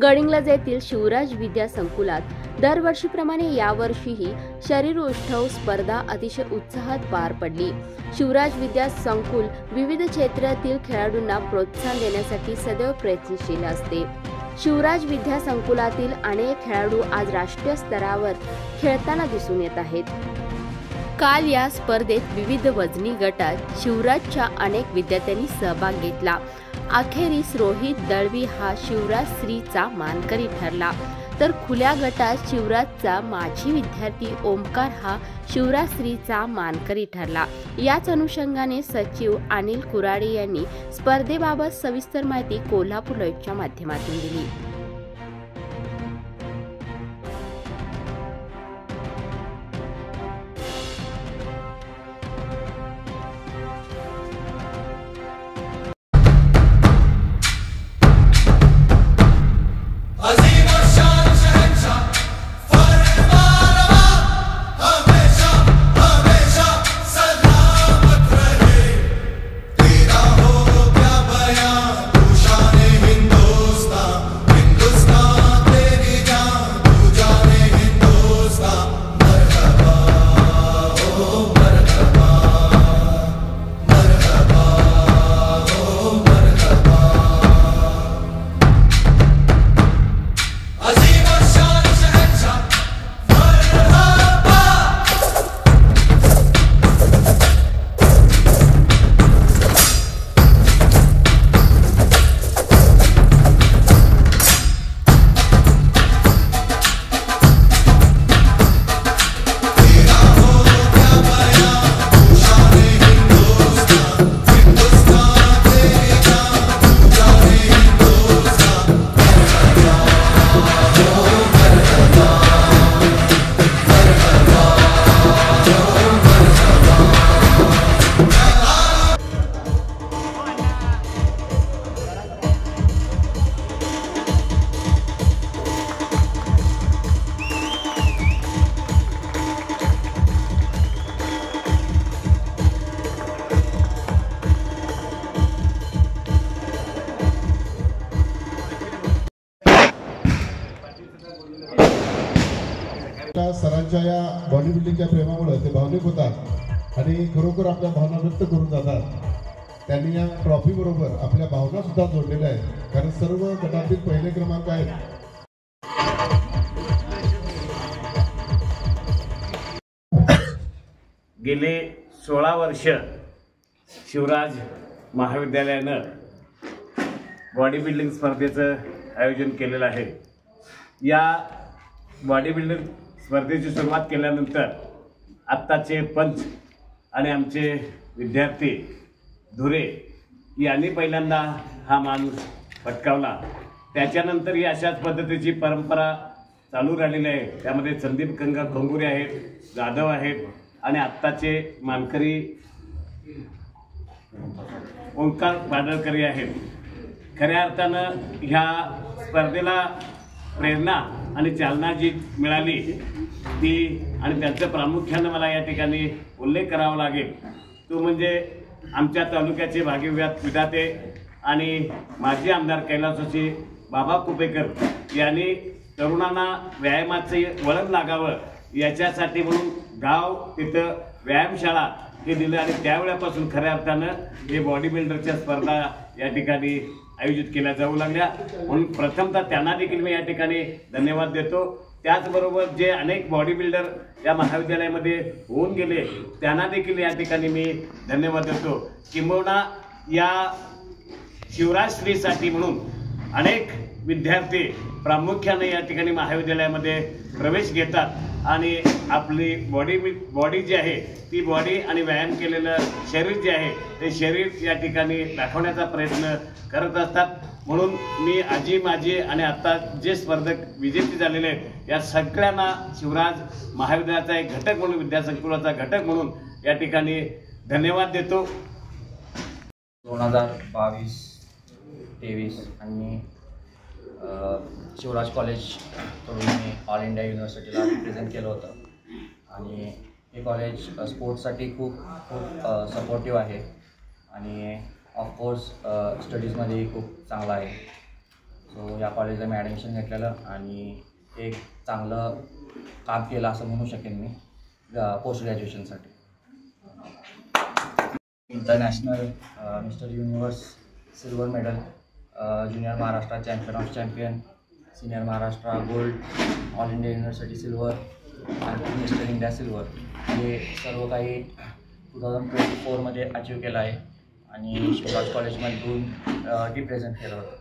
गडिंग्लज येथील शिवराज विद्या संकुलात दरवर्षीप्रमाणे यावर्षीही शरीरोत्सव स्पर्धा अतिशय उत्साहात पार पडली। शिवराज विद्या संकुल विविध क्षेत्रातील खेळाडूंना प्रोत्साहन देण्यासाठी सदैव प्रयत्नशील असते। शिवराज विद्या संकुलातील अनेक खेळाडू आज राष्ट्रीय स्तरावर खेळताना दिसून येत आहेत। काल या स्पर्धेत विविध वजनी गटात शिवराजच्या अनेक विद्यार्थ्यांनी सहभाग घेतला। अखेरीस रोहित दळवी हा शिवराज श्रीचा मानकरी ठरला, तर खुल्या गटात शिवराजचा माजी विद्यार्थी ओमकार हा शिवराज श्रीचा मानकरी ठरला। याच अनुषंगाने सचिव अनिल कुराडे यांनी स्पर्धेबाबत सविस्तर माहिती कोल्हापूर लाईव्हच्या माध्यमातून दिली। सरांच्या या बॉडी बिल्डिंगच्या प्रेमामुळे ते भावनिक होतात आणि खरोखर आपल्या भावना व्यक्त करून जातात। त्यांनी या ट्रॉफी बरोबर आपल्या भावना सुद्धा जोडलेल्या आहेत, कारण सर्व गटातील पहिले क्रमांक आहेत। गेले 16 वर्ष शिवराज महाविद्यालयानं बॉडी बिल्डिंग स्पर्धेचं आयोजन केलेलं आहे। या बॉडी बिल्डिंग स्पर्धेची सुरुवात केल्यानंतर आत्ताचे पंच आणि आमचे विद्यार्थी धुरे यांनी पहिल्यांदा हा मान पटकावला। त्याच्यानंतर ही अशाच पद्धतीची परंपरा चालू राहिलेली आहे। त्यामध्ये संदीप कंगुरे आहेत, जाधव आहेत आणि आत्ताचे मानकरी ओंकार पाडळकरी आहेत। खऱ्या अर्थानं ह्या स्पर्धेला प्रेरणा आणि चालना जी मिळाली ती आणि त्यांचं प्रामुख्यानं मला या ठिकाणी उल्लेख करावा लागेल तो म्हणजे आमच्या तालुक्याचे भाग्यविधाते आणि माजी आमदार कैलासवासी बाबा कुपेकर यांनी तरुणांना व्यायामाचे वळण लागावं याच्यासाठी म्हणून गाव तिथं व्यायामशाळा हे दिलं आणि त्यावेळेपासून खऱ्या अर्थानं हे बॉडी बिल्डरच्या स्पर्धा या ठिकाणी आयोजित केल्या जाऊ लागल्या। म्हणून प्रथमतः त्यांना देखील मी या ठिकाणी धन्यवाद देतो। त्याचबरोबर जे अनेक बॉडी बिल्डर या महाविद्यालयामध्ये होऊन गेले त्यांना देखील या ठिकाणी मी धन्यवाद देतो। किंबहुना या शिवराज श्रीसाठी म्हणून अनेक विद्यार्थी प्रामुख्याने या ठिकाणी महाविद्यालयामध्ये प्रवेश घेतात आणि आपली बॉडी जी आहे ती बॉडी आणि व्यायाम केलेलं शरीर जे आहे ते शरीर या ठिकाणी दाखवण्याचा प्रयत्न करत असतात। म्हणून मी आजी माजी आणि आता जे स्पर्धक विजेते झालेले आहेत या सगळ्यांना शिवराज महाविद्यालयाचा एक घटक म्हणून विद्यासंकुलाचा घटक म्हणून या ठिकाणी धन्यवाद देतो। 2022-23 आणि शिवराज कॉलेजकडून मी ऑल इंडिया युनिव्हर्सिटीला रिप्रेझेंट केलं होतं आणि हे कॉलेज स्पोर्ट्ससाठी खूप सपोर्टिव्ह आहे आणि ऑफकोर्स स्टडीजमध्ये खूप चांगला आहे। सो या कॉलेजला मी ॲडमिशन घेतलेलं आणि एक चांगलं काम केलं असं म्हणू शकेन मी पोस्ट ग्रॅज्युएशनसाठी. International Mister Universe silver medal, junior Maharashtra champion of champion, senior Maharashtra gold, all India university silver आणि मिस्टर इंडिया सिल्वर हे सर्व काही 2024मध्ये अचीव केलं आहे आणि शिवराज कॉलेजमधून रिप्रेझेंट केलं होतं.